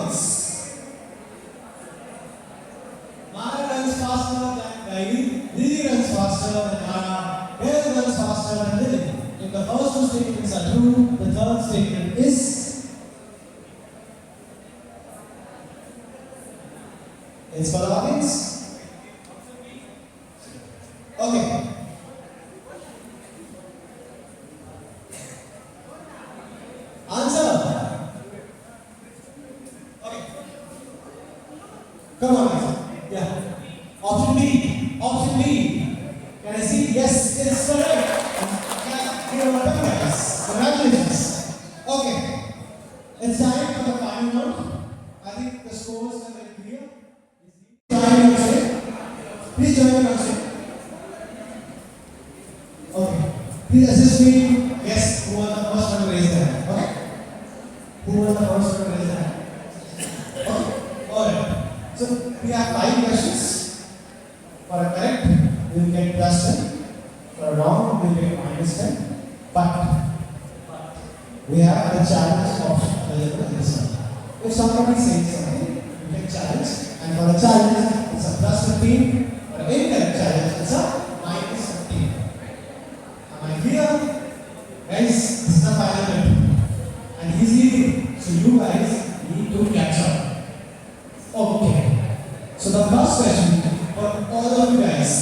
wins? Maya runs faster than Gaili, Lily runs faster than Hana, Gail runs faster than Lily. If the first two statements are true, the third statement is it's for the audience. Okay. Answer. Okay. Come on, answer. Yeah. Option B. Option B. Can I see? Yes, it's correct. You're welcome, guys. Congratulations. Okay. It's time for the final note. I think the scores are very clear. Please join me on stage. Okay. Please assist me. Yes, who was the first one to raise their hand? Okay. Who was the first one to raise their hand? Okay. Alright. So we have 5 questions. For a correct, we will get +10. For a wrong, we will get -10. But we have a challenge option available in this one. If somebody says something, you can challenge. And for a challenge, it's a +15. For an incorrect challenge, it's a -15. Am I clear? Guys, this is the final bit. And he's leading. So you guys need to catch up. Okay. So the first question for all of you guys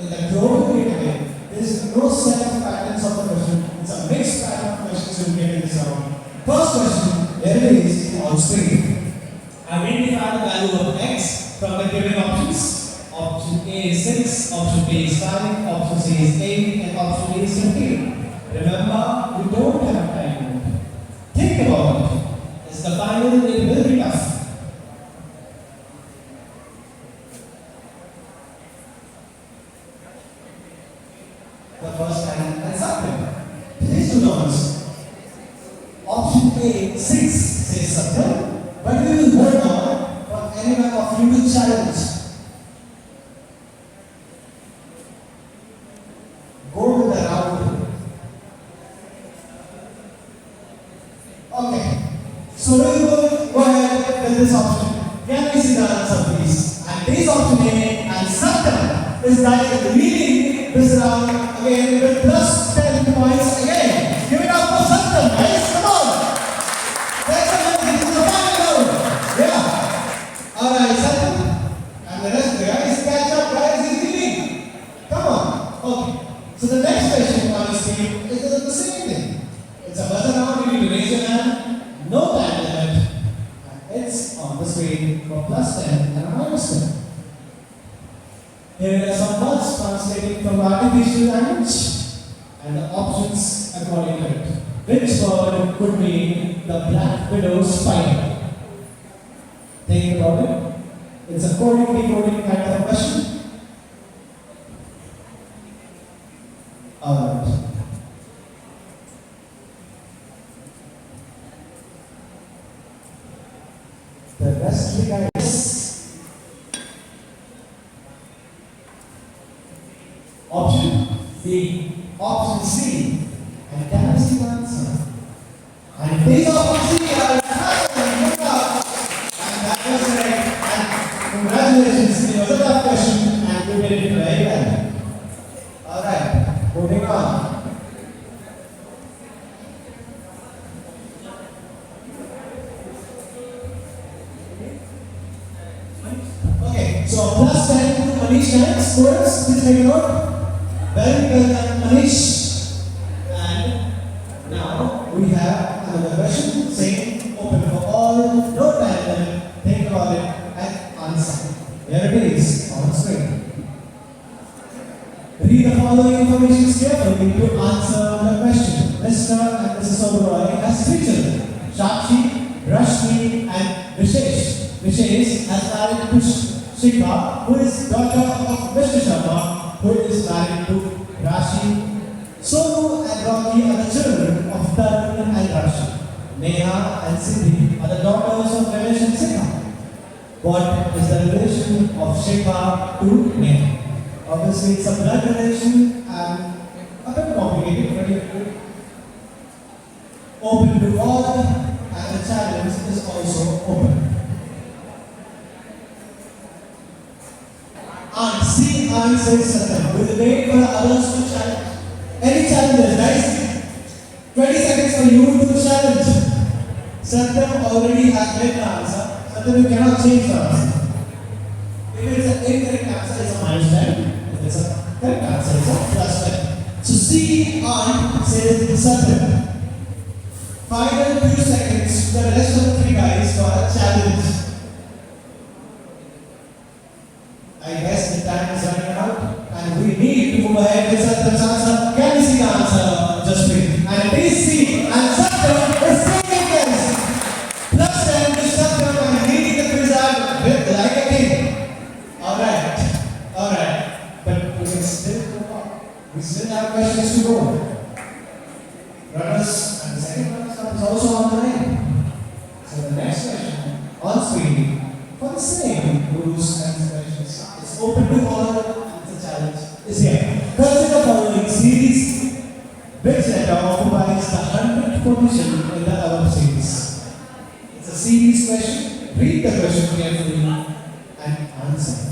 in the global database, there is no set of patterns of the question. It's a mixed pattern of questions you get in this round. First question, there it is on screen. Identify the value of x from the given options. Option A is 6, option B is 5, option C is 8, and option D is 15. Remember, we don't have time. Think about it. It's the final, it will be tough. The first time and something. Please do not miss. Option A, 6 says something, but we will hold on for anyone of you to challenge. Go with the round. Okay. So we will go ahead with this option. Can we see the answer, please? And this option A and Satyam is directly leading this round again with +10 points again. Give it up for Satyam, guys. Come on. Excellent. This is the final round. Yeah. Alright, Satyam. And the rest of the guys catch up, guys. He's leading. Come on. Okay. So the next question on the screen is the same thing. It's a buzzer round. You need to raise your hand. No time limit. And it's on the screen for +10 and -10. Here are some words translating from artificial language and the options according to it. Which word could mean the black widow spider? Think about it. It's a coding decoding kind of question. Alright. The rest of the guys. Option B, option C, and can I see the answer? And these option C are and that was correct. And congratulations, it was a tough question and you did it very well. Alright, moving on. Okay, so +10 to Manish next. Students, please take a note. Very well done, Manish. And now we have another question. Same, open for all, no time limit. Think about it and answer. Here it is on screen. Read the following information carefully to answer the question. Mr. and Mrs. Oberoi has 3 children: Shakshi, Rashmi, and Vishesh. Vishesh has married to Shikha, who is daughter of Mr. Sharma, who is married to Rashi. Sonu and Rocky are the children of Tarun and Rashi. Neha and Siddhi are the daughters of Ramesh and Shikha. What is the relation of Shikha to Neha? Obviously, it's a blood relation and a bit complicated, but open to all. and the challenge is also open. And see answers Satyam. Will wait for others to challenge. Any challenges, guys? 20 seconds for you to challenge. Satyam already has made the answer. Satyam, you cannot change the answer. If it's an incorrect answer, it's a minus 10. If it's a correct answer, it's a plus 10. So C and says Satyam. Final few seconds for the rest of the three guys for a challenge. I guess the time is running out and we need to move ahead with Satyam's answer. Can we see the answer, Jaspreet? And it is C. And Satyam is taking this. Plus 10 to Satyam and leading the quiz out with like a king. Alright. But we can still go on. We still have questions to go. Runners and the second runner is also on the line. So the next question on screen for the same rules and questions. It's open to all and it's a challenge. Is here. Consider the following series. Which letter occupies the 100th position in the above series? It's a series question. Read the question carefully and answer.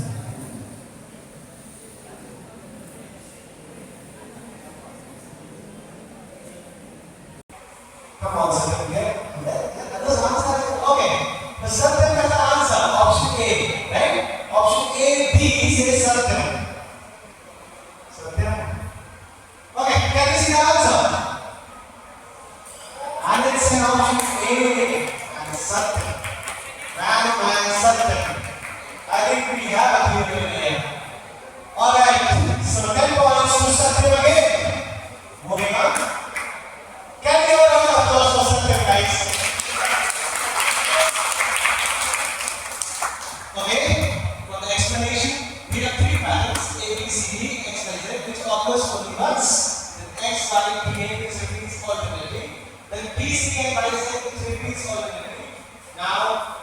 Come on, Satyam, let's answer. Okay, the Satyam has the answer, option A, right? Option A, B says Satyam. Satyam. Okay, can you see the answer? And it's an option A, and Satyam. Man, Satyam. I think we have a clear winner here. Alright, so 10 points to Satyam again. Moving on. Can you give a round of applause for Satyam, guys? Okay, for the explanation, we have three patterns A, B, C, D, X, Y, Z, which occurs only once. Then X, Y, B, is repeats alternately. Then B, C, and Y, Z, which repeats alternately. Now,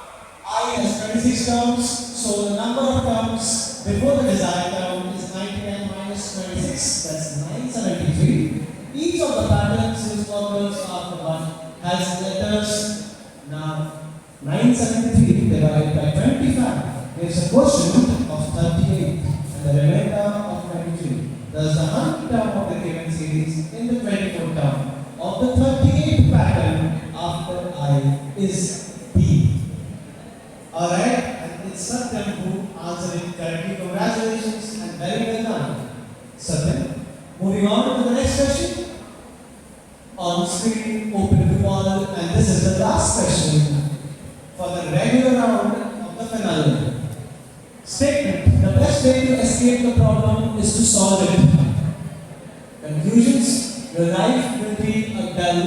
I has 26 terms, so the number of terms before the desired term is 99 minus 26, that's 973. Each of the patterns is occurs after one has letters. Now 973 divided by 25 gives a quotient of 38 and the remainder of 23. Thus the 100th term of the given series in the 24th term of the 38th pattern after I is B. Alright, and it's Satyam who answered it correctly. Congratulations and very well done, Satyam. Moving on to the next question. On screen, open to all, and this is the last question for the regular round of the finale. Statement: the best way to escape the problem is to solve it. Conclusions: your life will be a dull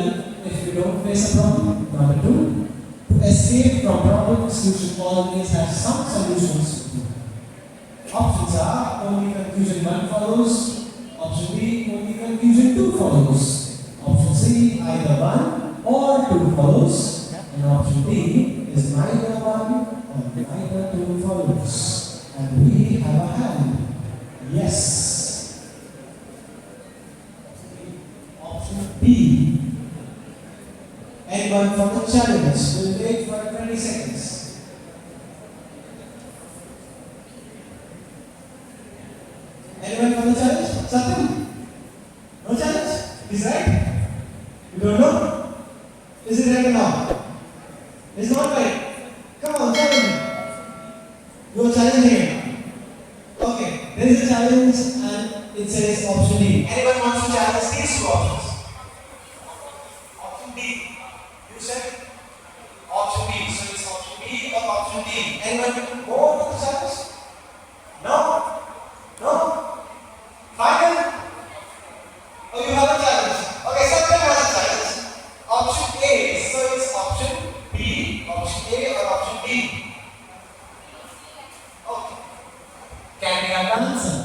if you don't face a problem. Number two, to escape from problems, you should always have some solutions. Options are: only conclusion 1 follows. Option B: only conclusion 2 follows. Option C: either 1 or 2 follows. And option D is neither 1 or neither 2 follows. And we have a hand. Yes. Option B. Anyone for the challenge? We'll wait for 20 seconds. Anyone for the challenge? Satyam? No challenge? Is right? You don't know? Is it right or not? It's not right. Come on, challenge me. You are challenging him. Okay, there is a challenge and it says option D. Anyone wants to challenge these two options? Option D. You said option B. So it's option B or option D. Anyone go to the challenge? No? No? Final? Oh, you have a challenge. Okay, Satyam has a challenge. Option A. So it's option B. Option A or option D? Okay. Can we have the answer?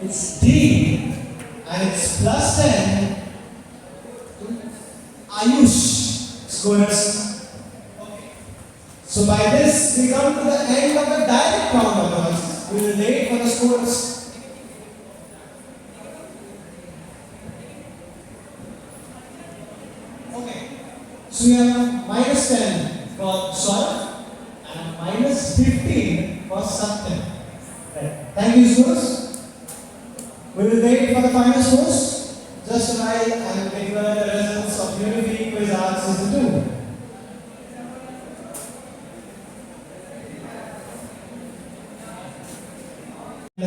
It's D. And it's plus 10 to Ayush. Scores. Okay. So by this, we come to the end of the direct round of choices. We will wait for the scores. Okay. So we have minus 10 for Saurabh and minus 15 for Satya. Right. Thank you, students. We will wait for the final scores. Just a while, I will declare the results of Unity Quiz Art Season 2.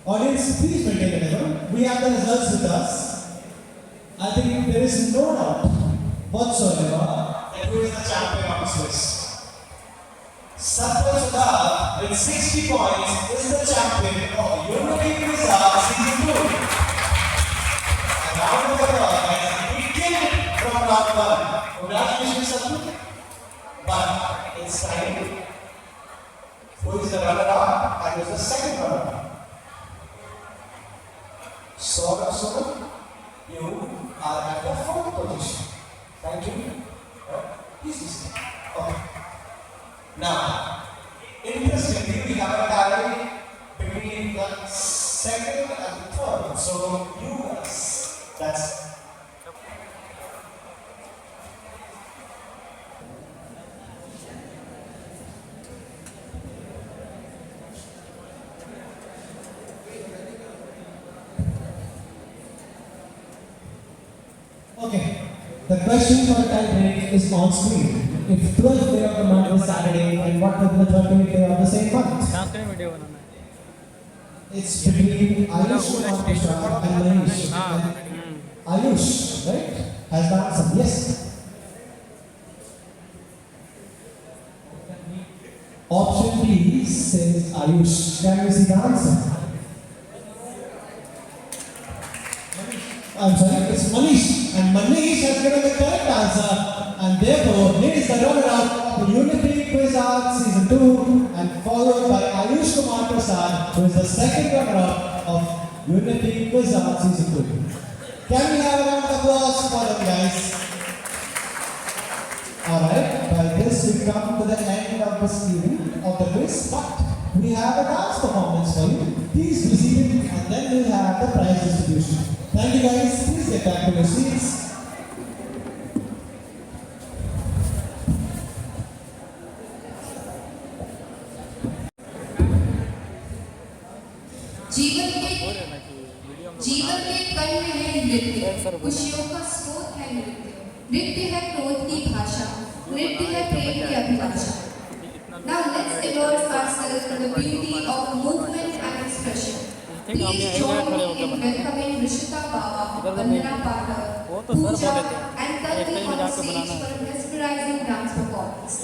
Audience, please maintain the level. We have the results with us. I think there is no doubt whatsoever that who is the champion of this race. Satya Sudha with 60 points is the champion of Unity Quiz Art Season 2. And round of applause, guys. We killed it from round 1. Congratulations, Satya. But it's time. Who is the runner-up and who is the second runner-up? Saurabh, you are at the fourth position. Thank you. Please listen. Okay. Now, interestingly, we have a tie between the second and the third. So, you guys, that's. Okay, the question for the tie break is on screen. If 12th day of the month was Saturday, then what would be the 13th day of the same month? It's between Ayush and Manish. Ayush, right? Has the answer? Yes. Option B says Ayush. Can we see the answer? I'm sorry, it's Manish. And Manish has given the correct answer. And therefore, he is the runner-up of Unity Quiz Art Season 2 and followed by Ayush Kumar Prasad, who is the second runner-up of Unity Quiz Art Season 2. Can we have a round of applause for them, guys? Alright, by this we come to the end of this evening of the quiz, but we have a dance performance for you. Please be seated and then we'll have the prize distribution. Thank you guys, please get back to your seats. जीवन के कर्म है नृत्य, खुशियों का स्रोत है नृत्य, नृत्य है क्रोध की भाषा, नृत्य है प्रेम की अभिलाषा. Now let's immerse ourselves in the beauty of movement and expression. Please join me in welcoming Rishita Baba, Vandana Pathak, Pooja and Kalki on stage for a mesmerizing dance performance.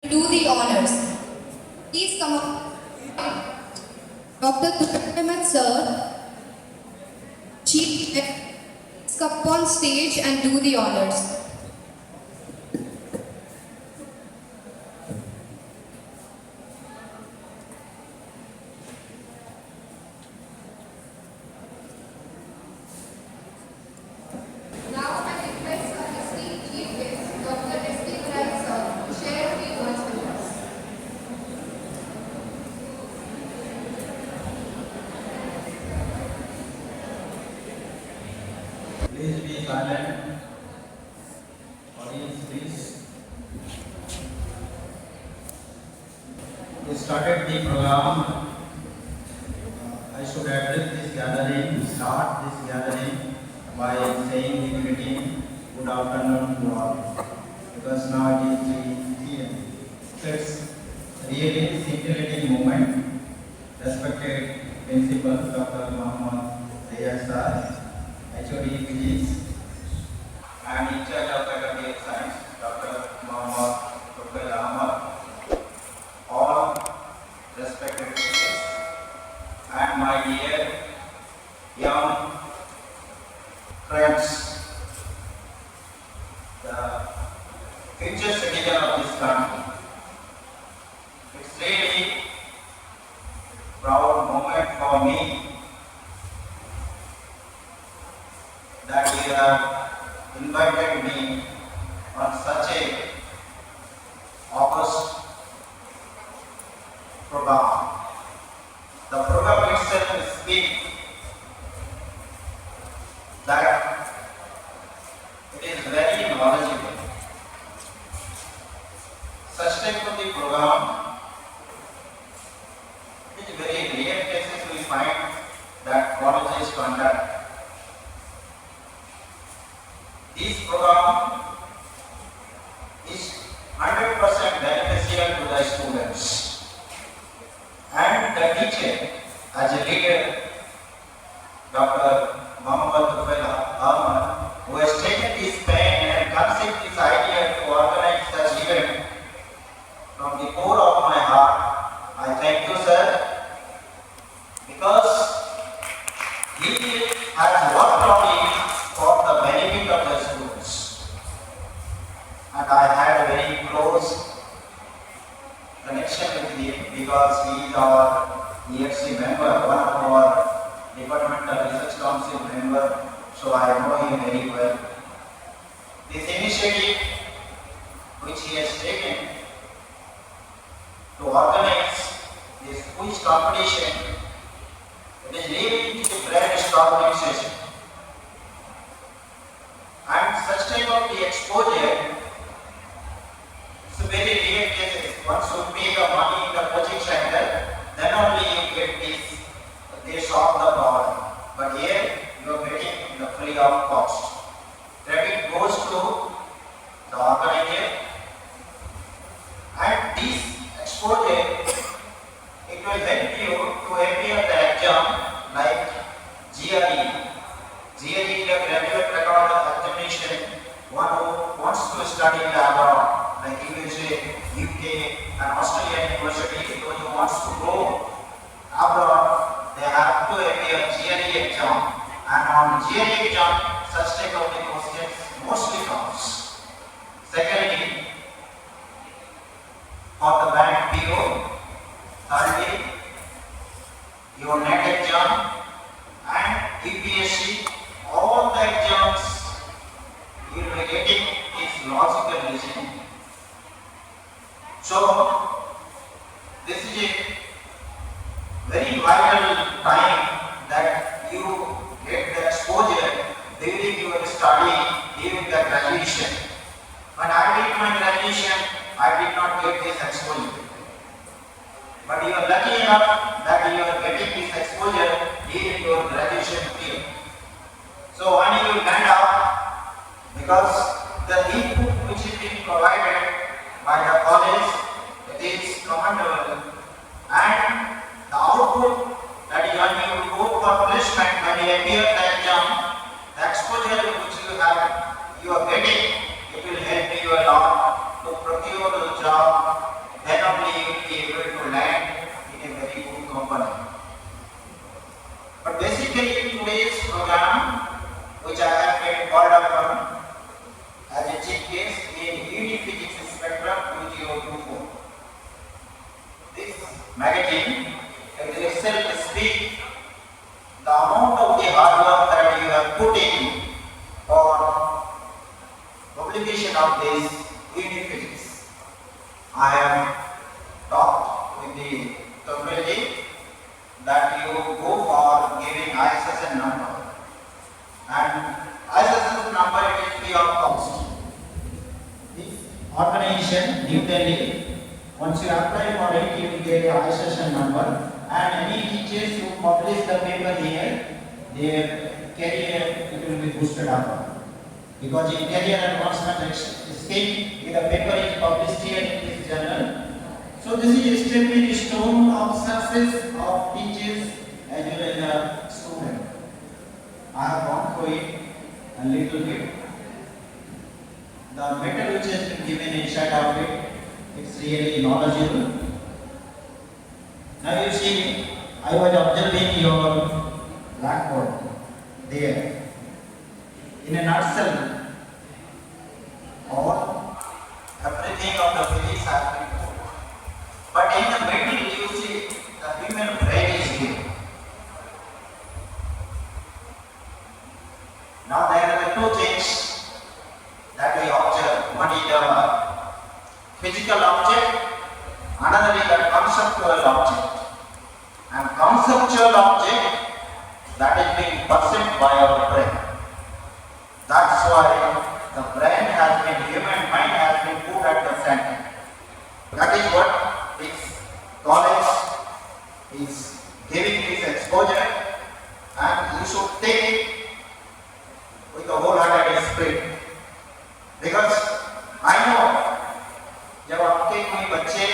Do the honors. Please come up. Dr. Dukhamat sir, Chief, come on stage and do the honors. Now I request our esteemed Chief Guest, Dr. S.K. Rai sir, to share a few words with us. Please be silent. Audience, please. We started the program. I should address this gathering, start this gathering by saying the greeting, good afternoon to all. Because now it is 3 p.m. So it's really scintillating moment. Respected Principal Dr. Muhammad Riyaz sir, HOD Physics, and in charge of Faculty of Science, Dr. Muhammad Dr. Ahmad, all respected teachers, and my dear young friends, the future citizen of this country. It's really proud moment for me that you have invited me on such a august program. The program itself is speak that it is very knowledgeable. Such type of the program, in very rare cases we find that colleges conduct. This program is 100% beneficial to the students and the teacher as a leader, Dr. Muhammad Tufail Ahmad, who has taken this pen and conceived this idea to organize such event. From the core of my heart, I thank you, sir, because he has worked on it for the benefit of the students. And I had a very close connection with him because he is our EFC member, one of our Departmental Research Council member, so I know him very well. This initiative which he has taken to organize this quiz competition, it is leading to the brainstorming session. And such type of the exposure, it's a very rare cases. Once you pay the money in the coaching center, then only you get this, they solve the problem. But here, you are getting the free of cost. Credit goes to the organizer, and this exposure, it will help you to appear the exam like GRE. GRE is a graduate record examination. One who wants to study in the abroad, like USA, UK, and Australian university, those who wants to go abroad, they have to appear GRE exam. And on GRE exam, such type of the questions mostly comes. Secondly, for the bank PO, thirdly, your NET exam and UPSC, all the exams you will be getting is logical reasoning. So, this is a very vital time that you get the exposure during your study, during the graduation. When I did my graduation, I did not get this exposure. But you are lucky enough that you are getting this exposure during your graduation period. So when you will hand out, because the input which is being provided by the college, it is commendable, and the output, that is when you go for placement, when you appear the exam, the exposure which you are getting, it will help you a lot to procure the job. Then only you will be able to land in a very good company. But basically today's program, which I have been called upon as a chief guest in UD Physics Spectrum 2024. This magazine, it itself speaks the amount of the hard work that you have put in for publication of this UD Physics. I have talked with the community that you go for giving ISSN number, and ISSN number is free of cost. This organization, New Delhi, once you apply for it, you will get the ISSN number, and any teachers who publish the paper here, their career it will be boosted up. Because in career advancement scheme, the paper is published here in this journal. So this is a stepping stone of success of teachers as well as a student. I have gone through it a little bit. The matter which has been given inside of it, it's really knowledgeable. Now you see, I was observing your blackboard there. In a nutshell, all everything of the physics has been put. But in the middle, you see the human brain is here. Now there are two things that we observe. One is the physical object, another is the conceptual object. And conceptual object that is being perceived by our brain. That's why the brain has been, human mind has been put at the center. That is what this college is giving this exposure, and you should take it with a wholehearted spirit. Because I know जब आपके कोई बच्चे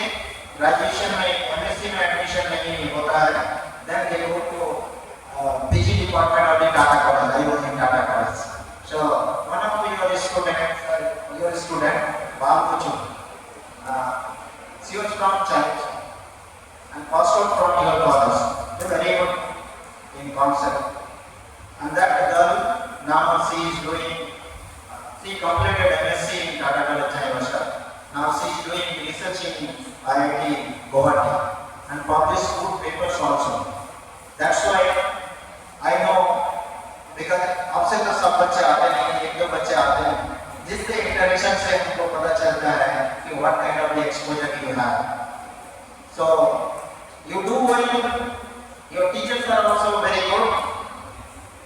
graduation में MSc में admission नहीं होता है, then they go to PG department of the Tata College. I was in Tata College. So one of your student, Bal Kuchu, she was from church and passed out from your college. They were very good in concept. And that girl, now she is doing, she completed MSc in Tata College, Maharashtra. Now she is doing research in IIT Guwahati and published good papers also. That's why I know, because आपसे तो सब बच्चे आते नहीं, एक दो बच्चे आते हैं, जिसके इंटरेक्शन से हमको पता चलता है कि what kind of exposure you have. So you do well. Your teachers are also very good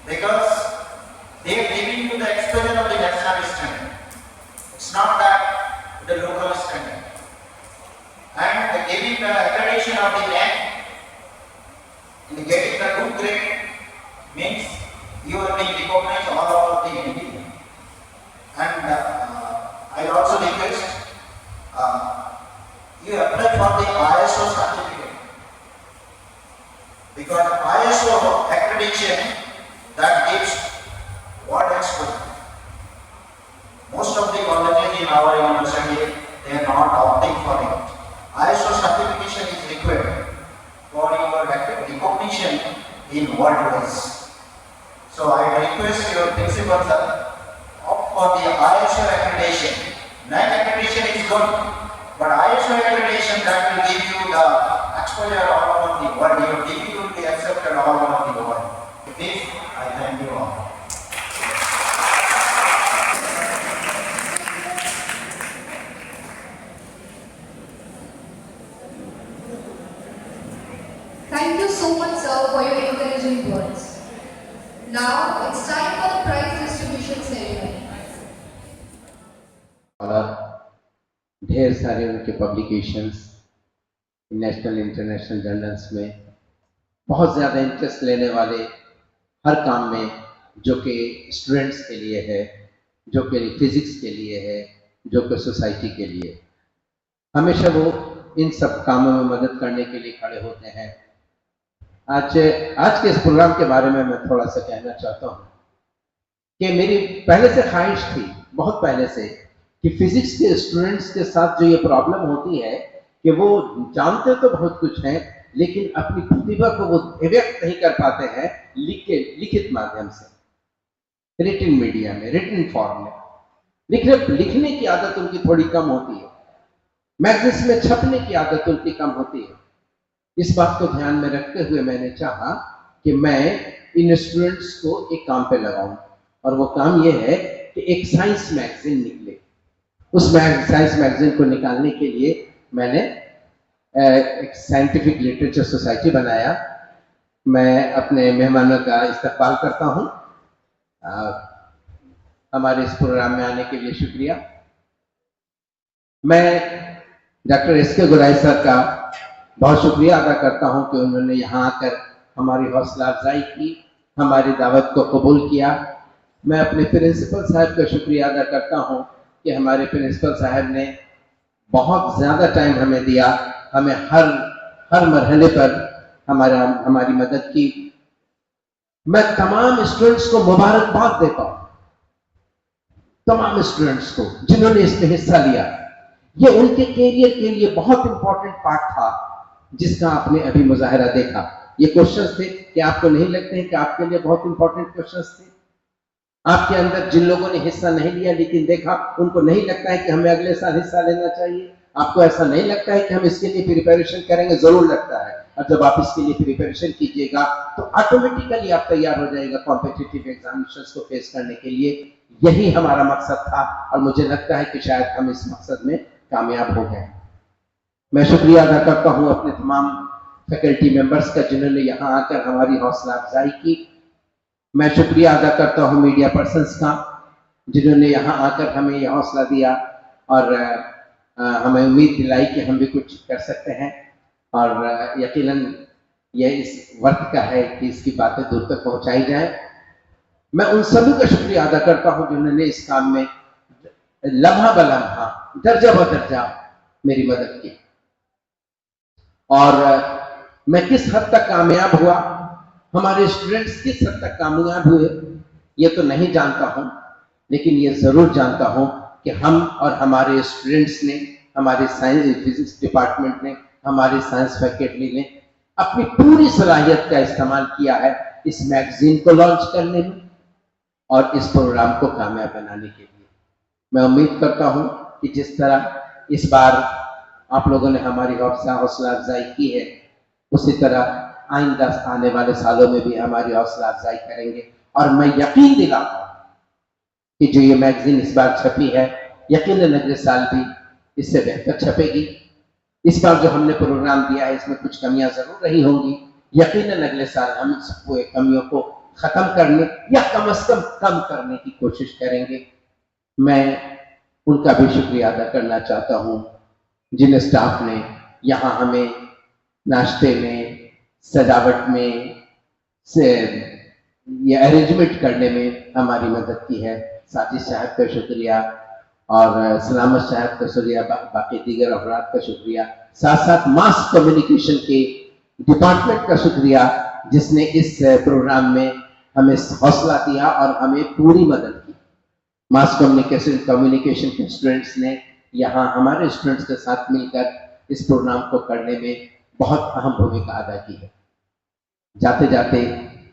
because they are giving you the exposure of the national standard. It's not that the local standard. And the giving the accreditation of the NAC, and getting the good grade means you are being recognized all over the India. And I also request you apply for the ISO certificate, because ISO accreditation that gives what exposure. Most of the colleges in our university, they are not opting for it. ISO certification is required for your recognition in world-wise. So I request your principal sir, opt for the ISO accreditation. NAC accreditation is good, but ISO accreditation that will give you the exposure all over the world. Your degree will be accepted all over the world. With this, I thank you all. Thank you so much, sir, for your encouraging words. Now it's time for the prize distribution ceremony. और ढेर सारे उनके publications national international journals में बहुत ज़्यादा interest लेने वाले हर काम में, जो कि स्टूडेंट्स के लिए है, जो कि फिजिक्स के लिए है, जो कि सोसाइटी के लिए, हमेशा वो इन सब कामों में मदद करने के लिए खड़े होते हैं। आज के इस प्रोग्राम के बारे में मैं थोड़ा सा कहना चाहता हूँ कि मेरी पहले से ख्वाहिश थी, बहुत पहले से, कि फिजिक्स के स्टूडेंट्स के साथ जो ये प्रॉब्लम होती है कि वो जानते तो बहुत कुछ हैं, लेकिन अपनी प्रतिभा को वो व्यक्त नहीं कर पाते हैं लिखित माध्यम से, रिटन मीडिया में, रिटन फॉर्म में। लिखने की आदत उनकी थोड़ी कम होती है, मैगजीन्स में छपने की आदत उनकी कम होती है। इस बात को ध्यान में रखते हुए मैंने चाहा कि मैं इन स्टूडेंट्स को एक काम पे लगाऊं, और वो काम ये है कि एक साइंस मैगजीन निकले। उस साइंस मैगजीन को निकालने के लिए मैंने एक साइंटिफिक लिटरेचर सोसाइटी बनाया। मैं अपने मेहमानों का इस्तकबाल करता हूं। हमारे इस प्रोग्राम में आने के लिए शुक्रिया। मैं डॉक्टर एस.के. गुराई सर का बहुत शुक्रिया अदा करता हूं कि उन्होंने यहाँ आकर हमारी हौसला अफजाई की, हमारी दावत को कबूल किया। मैं अपने प्रिंसिपल साहब का शुक्रिया अदा करता हूं कि हमारे प्रिंसिपल साहब ने बहुत ज़्यादा टाइम हमें दिया, हमें हर मरहले पर हमारी मदद की। मैं तमाम स्टूडेंट्स को मुबारकबाद देता हूं, तमाम स्टूडेंट्स को जिन्होंने इसमें हिस्सा लिया। ये उनके कैरियर के लिए बहुत इंपॉर्टेंट पार्ट था, जिसका आपने अभी मुजाहरा देखा। ये क्वेश्चंस थे कि आपको नहीं लगते हैं कि आपके लिए बहुत इंपॉर्टेंट क्वेश्चंस थे? आपके अंदर जिन लोगों ने हिस्सा नहीं लिया लेकिन देखा, उनको नहीं लगता है कि हमें अगले साल हिस्सा लेना चाहिए? आपको ऐसा नहीं लगता है कि हम इसके लिए प्रिपरेशन करेंगे? जरूर लगता है। और जब आप इसके लिए प्रिपरेशन कीजिएगा तो ऑटोमेटिकली आप तैयार हो जाएगा कॉम्पिटिटिव एग्जामिनेशंस को फेस करने के लिए। यही हमारा मकसद था, और मुझे लगता है कि शायद हम इस मकसद में कामयाब हो गए। मैं शुक्रिया अदा करता हूं अपने तमाम फैकल्टी मेंबर्स का, जिन्होंने यहाँ आकर हमारी हौसला अफजाई की। मैं शुक्रिया अदा करता हूँ मीडिया पर्सन्स का, जिन्होंने यहाँ आकर हमें यह हौसला दिया और हमें उम्मीद दिलाई कि हम भी कुछ कर सकते हैं। और यकीनन यह इस वक्त का है कि इसकी बातें दूर तक पहुँचाई जाए। मैं उन सभी का शुक्रिया अदा करता हूँ जिन्होंने इस काम में लम्हा ब लम्हा, दर्जा ब दर्जा मेरी मदद की। और मैं किस हद तक कामयाब हुआ, हमारे स्टूडेंट्स किस हद तक कामयाब हुए, ये तो नहीं जानता हूँ, लेकिन ये जरूर जानता हूँ कि हम और हमारे स्टूडेंट्स ने, हमारे साइंस फिजिक्स डिपार्टमेंट ने, हमारी साइंस फैकल्टी ने अपनी पूरी सलाहियत का इस्तेमाल किया है इस मैगजीन को लॉन्च करने में और इस प्रोग्राम को कामयाब बनाने के लिए। मैं उम्मीद करता हूँ कि जिस तरह इस बार आप लोगों ने हमारी हौसला अफजाई की है, उसी तरह आइंदा आने वाले सालों में भी हमारी हौसला अफजाई करेंगे। और मैं यकीन दिलाता हूँ कि जो ये मैगजीन इस बार छपी है, यकीनन अगले साल भी इससे बेहतर छपेगी। इस बार जो हमने प्रोग्राम दिया है, इसमें कुछ कमियां जरूर रही होंगी, यकीनन अगले साल हम इस कमियों को खत्म करने या कम से कम करने की कोशिश करेंगे। मैं उनका भी शुक्रिया अदा करना चाहता हूँ जिन स्टाफ ने यहाँ हमें नाश्ते में, सजावट में से ये अरेंजमेंट करने में हमारी मदद की है। साजिद साहब का शुक्रिया और सलामत साहब का शुक्रिया, बाकी दीगर अफराद का शुक्रिया, साथ साथ मास कम्युनिकेशन के डिपार्टमेंट का शुक्रिया जिसने इस प्रोग्राम में हमें हौसला दिया और हमें पूरी मदद की। मास कम्युनिकेशन के स्टूडेंट्स ने यहाँ हमारे स्टूडेंट्स के साथ मिलकर इस प्रोग्राम को करने में बहुत अहम भूमिका अदा की है। जाते जाते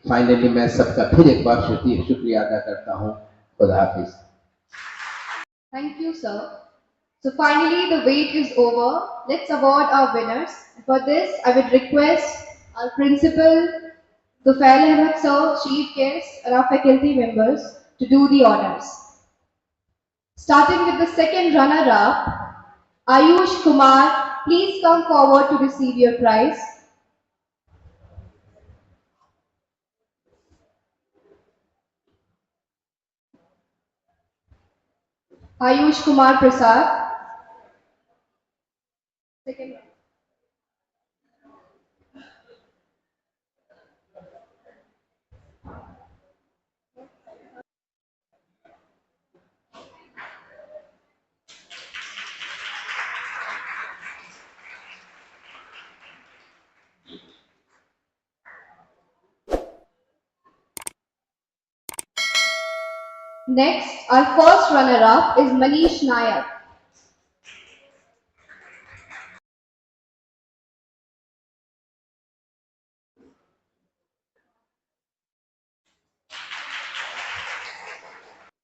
फाइनली मैं सबका फिर एक बार शुक्रिया अदा करता हूँ। खुदा हाफिज। Thank you, sir. So finally, the wait is over. Let's award our winners. For this, I would request our principal, Tufail Ahmed sir, chief guests, and our faculty members to do the honors. Starting with the second runner-up, Ayush Kumar, please come forward to receive your prize. Ayush Kumar Prasad. Second. Next, our first runner-up is Manish Nayak.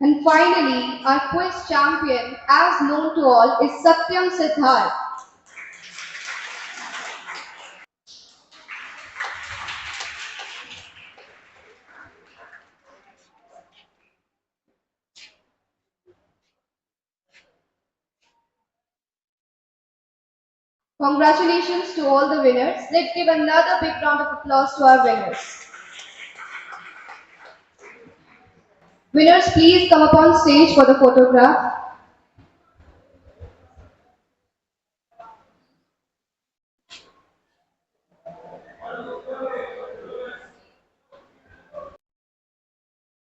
And finally, our quiz champion, as known to all, is Satyam Siddharth. Congratulations to all the winners. Let's give another big round of applause to our winners. Winners, please come up on stage for the photograph.